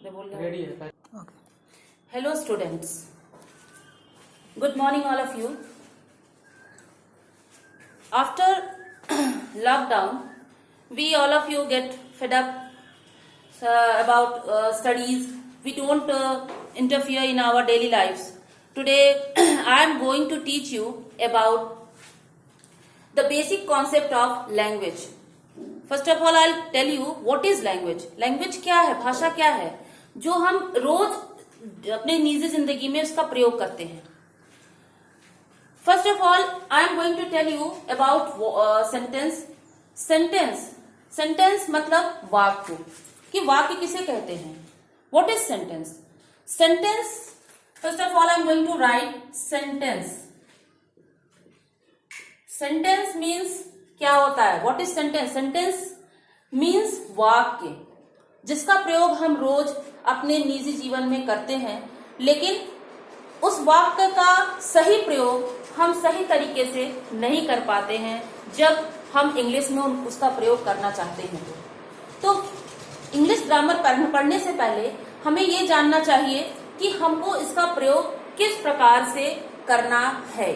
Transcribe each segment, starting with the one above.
Ready है। Hello students, good morning all of you. After lockdown, we all of you get fed up about studies. We don't interfere in our daily lives. Today I am going to teach you about the basic concept of language. First of all, I'll tell you what is language. Language क्या है, भाषा क्या है, जो हम रोज अपने निजी जिंदगी में उसका प्रयोग करते हैं. First of all I am going to tell you about sentence. Sentence मतलब वाक्य, कि वाक्य किसे कहते हैं. What is sentence. First of all I am going to write sentence. Sentence means क्या होता है. What is sentence. Sentence means वाक्य, जिसका प्रयोग हम रोज अपने निजी जीवन में करते हैं, लेकिन उस वाक्य का सही प्रयोग हम सही तरीके से नहीं कर पाते हैं जब हम इंग्लिश में उसका प्रयोग करना चाहते हैं. तो इंग्लिश ग्रामर पढ़ने से पहले हमें ये जानना चाहिए कि हमको इसका प्रयोग किस प्रकार से करना है.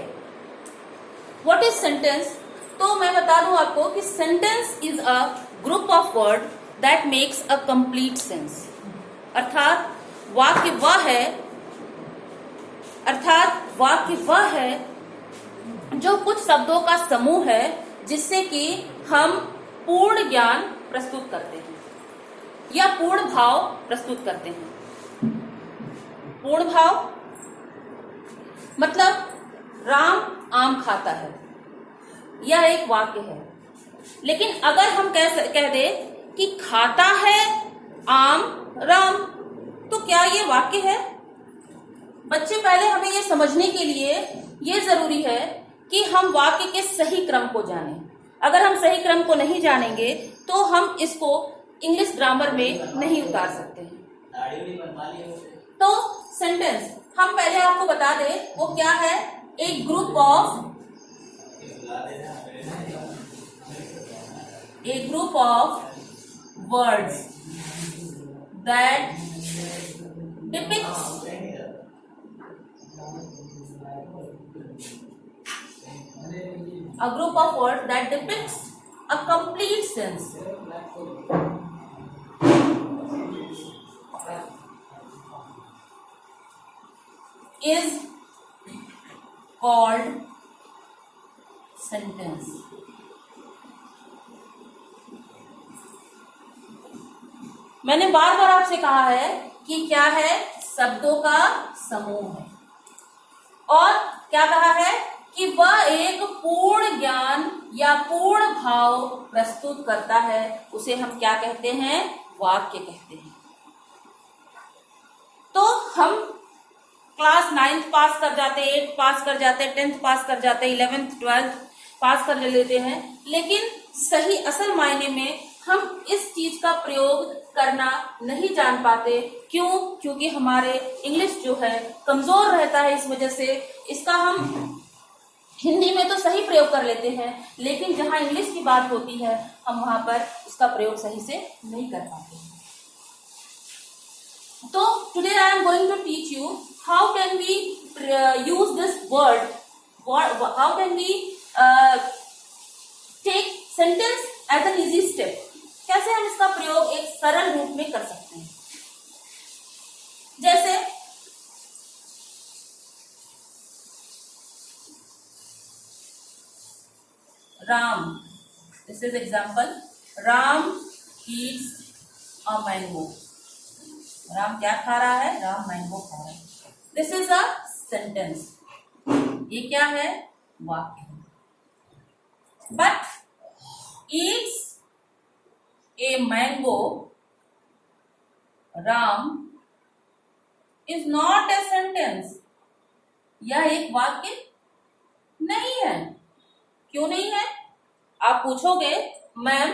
What is sentence. तो मैं बता दूं आपको कि sentence is a group of word that makes a complete sense. अर्थात वाक्य वह है जो कुछ शब्दों का समूह है जिससे कि हम पूर्ण ज्ञान प्रस्तुत करते हैं या पूर्ण भाव प्रस्तुत करते हैं. पूर्ण भाव मतलब राम आम खाता है, यह एक वाक्य है. लेकिन अगर हम कह दे कि खाता है आम राम, तो क्या ये वाक्य है. बच्चे, पहले हमें ये समझने के लिए ये जरूरी है कि हम वाक्य के सही क्रम को जानें. अगर हम सही क्रम को नहीं जानेंगे तो हम इसको इंग्लिश ग्रामर में नहीं उतार सकते हैं. तो सेंटेंस हम पहले आपको बता दें वो क्या है. एक group of words that depicts a group of words that depicts a complete sense. Is called sentence. मैंने बार बार आपसे कहा है कि क्या है, शब्दों का समूह है. और क्या कहा है कि वह एक पूर्ण ज्ञान या पूर्ण भाव प्रस्तुत करता है. उसे हम क्या कहते हैं, वाक्य कहते हैं. तो हम क्लास 9th पास कर जाते, 8th पास कर जाते, 10th पास कर जाते, 11th 12th पास कर लेते हैं, लेकिन सही असल मायने में हम इस चीज का प्रयोग करना नहीं जान पाते. क्यों. क्योंकि हमारे इंग्लिश जो है कमजोर रहता है. इस वजह से इसका हम हिंदी में तो सही प्रयोग कर लेते हैं, लेकिन जहां इंग्लिश की बात होती है हम वहां पर उसका प्रयोग सही से नहीं कर पाते. तो today I am going to teach you how can we use this word, how can we take sentence as an easy step. कैसे हम इसका प्रयोग एक सरल रूप में कर सकते हैं. जैसे Ram, this is example. Ram Yeats a mango. Ram क्या खा रहा है, राम मैंगो खा रहा है. This is a sentence. ये क्या है, वाक्य है. But Yeats a mango, Ram is not a sentence. यह एक वाक्य नहीं है. क्यों नहीं है, आप पूछोगे ma'am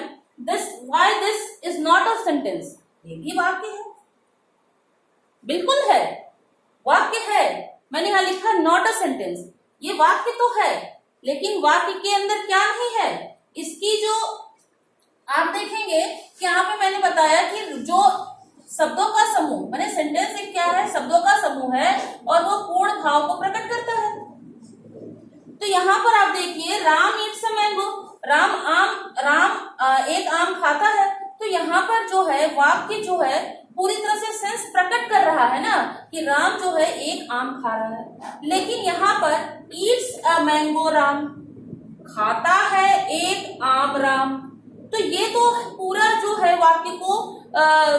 why this is not a sentence. ये भी वाक्य है. बिल्कुल है, वाक्य है. मैंने यहां लिखा not a sentence. ये वाक्य तो है, लेकिन वाक्य के अंदर क्या नहीं है. इसकी जो आप देखेंगे कि यहाँ पे मैंने बताया कि जो शब्दों का समूह, माने सेंटेंस एक क्या है, शब्दों का समूह है और वो पूर्ण भाव को प्रकट करता है। तो यहाँ पर आप देखिए, Ram Yeats a mango, Ram एक आम खाता है। तो यहाँ पर जो है वाक्य जो है पूरी तरह से सेंस प्रकट कर रहा है ना, कि राम जो है एक आम खा रहा है। लेकिन यहाँ पर ईट्स अ मैंगो राम, खाता है एक आम राम, तो ये तो पूरा जो है वाक्य को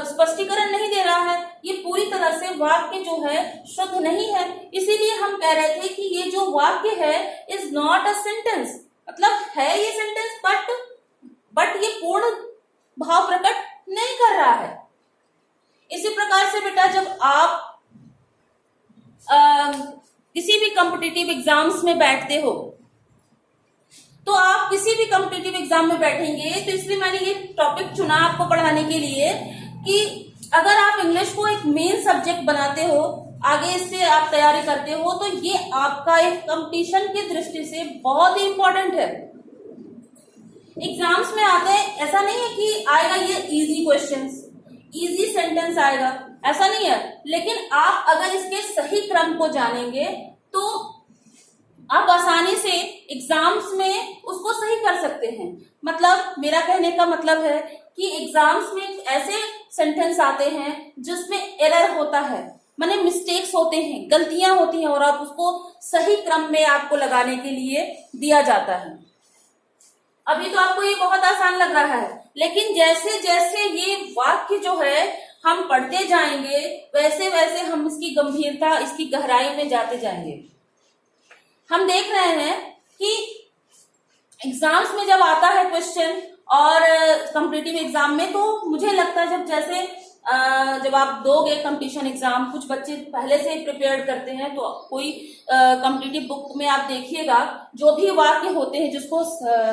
स्पष्टीकरण नहीं दे रहा है, ये पूरी तरह से वाक्य जो है शुद्ध नहीं है। इसीलिए हम कह रहे थे कि ये जो वाक्य है इज नॉट अ सेंटेंस, मतलब है ये सेंटेंस बट ये पूर्ण भाव प्रकट नहीं कर रहा है। इसी प्रकार से बेटा, जब आप किसी भी कॉम्पिटिटिव एग्जाम्स में बैठते हो, तो आप किसी भी कॉम्पिटिटिव एग्जाम में बैठेंगे, तो इसलिए मैंने ये टॉपिक चुना आपको पढ़ाने के लिए कि अगर आप इंग्लिश को एक मेन सब्जेक्ट बनाते हो, आगे इससे आप तैयारी करते हो, तो ये आपका एक कंपटीशन की दृष्टि से बहुत ही इंपॉर्टेंट है। एग्जाम्स में आते हैं, ऐसा नहीं है कि आएगा ये इजी क्वेश्चंस, इजी सेंटेंस आएगा, ऐसा नहीं है। लेकिन आप अगर इसके सही क्रम को जानेंगे तो आप आसानी से एग्जाम्स में उसको सही कर सकते हैं। मतलब मेरा कहने का मतलब है कि एग्जाम्स में ऐसे सेंटेंस आते हैं जिसमें एरर होता है, माने मिस्टेक्स होते हैं, गलतियां होती हैं, और आप उसको सही क्रम में आपको लगाने के लिए दिया जाता है। अभी तो आपको ये बहुत आसान लग रहा है, लेकिन जैसे जैसे ये वाक्य जो है हम पढ़ते जाएंगे, वैसे वैसे हम इसकी गंभीरता, इसकी गहराई में जाते जाएंगे। हम देख रहे हैं कि एग्जाम्स में जब आता है क्वेश्चन और कॉम्पिटिटिव एग्जाम में, तो मुझे लगता है जब आप दोगे कंपटीशन एग्जाम, कुछ बच्चे पहले से प्रिपेयर करते हैं, तो कोई कॉम्पिटिटिव बुक में आप देखिएगा जो भी वाक्य होते हैं जिसको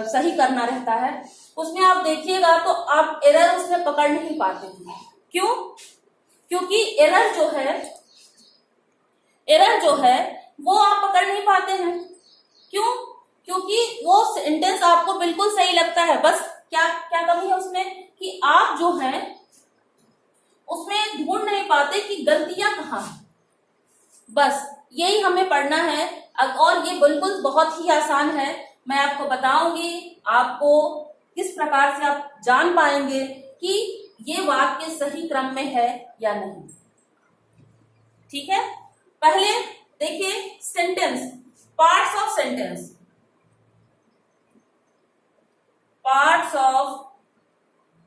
सही करना रहता है, उसमें आप देखिएगा तो आप एरर उसमें पकड़ नहीं पाते हैं। क्यों? क्योंकि एरर जो है वो आप पकड़ नहीं पाते हैं। क्यों? क्योंकि वो सेंटेंस आपको बिल्कुल सही लगता है, बस क्या कमी है उसमें कि आप जो है उसमें ढूंढ नहीं पाते कि गलतियां कहाँ हैं। बस यही हमें पढ़ना है, और ये बिल्कुल बहुत ही आसान है। मैं आपको बताऊंगी आपको किस प्रकार से आप जान पाएंगे कि ये वाक्य सही क्रम में है या नहीं। ठीक है, पहले देखिए सेंटेंस, पार्ट्स ऑफ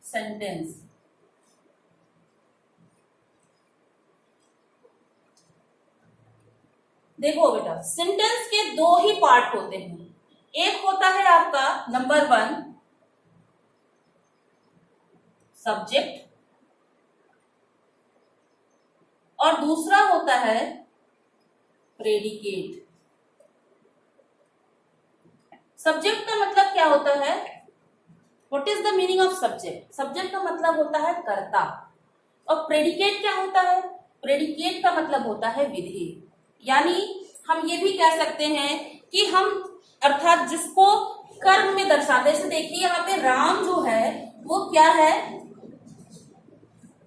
सेंटेंस, देखो बेटा, सेंटेंस के दो ही पार्ट होते हैं। एक होता है आपका नंबर 1 सब्जेक्ट, और दूसरा होता है प्रेडिकेट। सब्जेक्ट का मतलब क्या होता है? What is the meaning of subject? Subject का मतलब होता है कर्ता, और प्रेडिकेट क्या होता है? प्रेडिकेट का मतलब होता है विधेय। यानी हम ये भी कह सकते हैं कि हम अर्थात जिसको कर्म में दर्शाते, जैसे देखिए यहाँ पे राम जो है वो क्या है?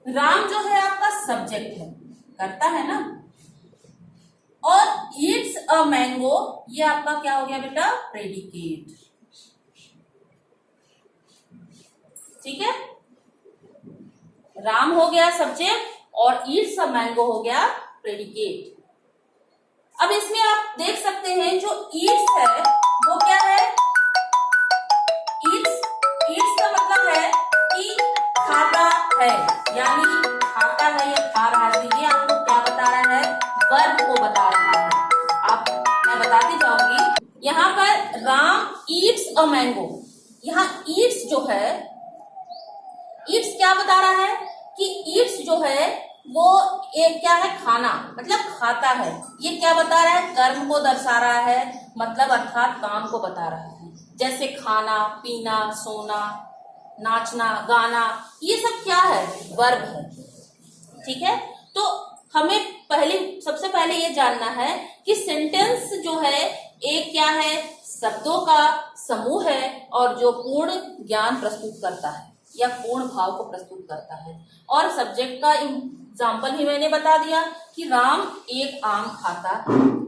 राम जो है आपका सब्जेक्ट है, कर्ता है ना, और ईट्स अ मैंगो ये आपका क्या हो गया बेटा? प्रेडिकेट। ठीक है, राम हो गया सब्जेक्ट और ईट्स अ मैंगो हो गया प्रेडिकेट। अब इसमें आप देख सकते हैं जो ईट्स है वो क्या है? ईट्स का मतलब है कि खाता है, यानी खाता है या खा रहा है। तो ये आपको क्या बता रहा है? वर्ब को बता रहा है। मैं बताती जाऊंगी। यहाँ पर राम ईट्स अ मैंगो, यहाँ ईट्स जो है, ईट्स क्या बता रहा है कि ईट्स जो है वो एक क्या है? खाना, मतलब खाता है। ये क्या बता रहा है? कर्म को दर्शा रहा है, मतलब अर्थात काम को बता रहा है। जैसे खाना, पीना, सोना, नाचना, गाना, ये सब क्या है? वर्ब है। ठीक है, तो हमें सबसे पहले ये जानना है कि सेंटेंस जो है एक क्या है? शब्दों का समूह है और जो पूर्ण ज्ञान प्रस्तुत करता है। या पूर्ण भाव को प्रस्तुत करता है। और सब्जेक्ट का एग्जाम्पल ही मैंने बता दिया कि राम एक आम खाता,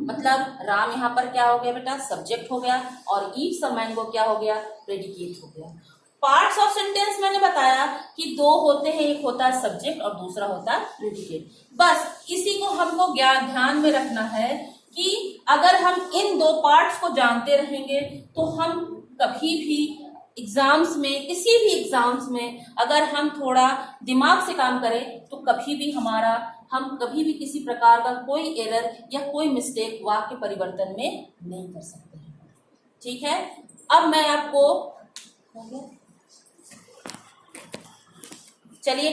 मतलब राम यहाँ पर क्या हो गया बेटा, सब्जेक्ट हो गया, और ईट्स अ मैंगो क्या हो गया, प्रेडिकेट हो गया। पार्ट्स ऑफ सेंटेंस मैंने बताया कि दो होते हैं, एक होता है सब्जेक्ट और दूसरा होता है प्रेडिकेट। बस इसी को हमको ध्यान में रखना है कि अगर हम इन दो पार्ट्स को जानते रहेंगे तो हम कभी भी एग्जाम्स में, किसी भी एग्जाम्स में अगर हम थोड़ा दिमाग से काम करें तो हम कभी भी किसी प्रकार का कोई एरर या कोई मिस्टेक वाक्य परिवर्तन में नहीं कर सकते हैं। ठीक है, अब मैं आपको चलिए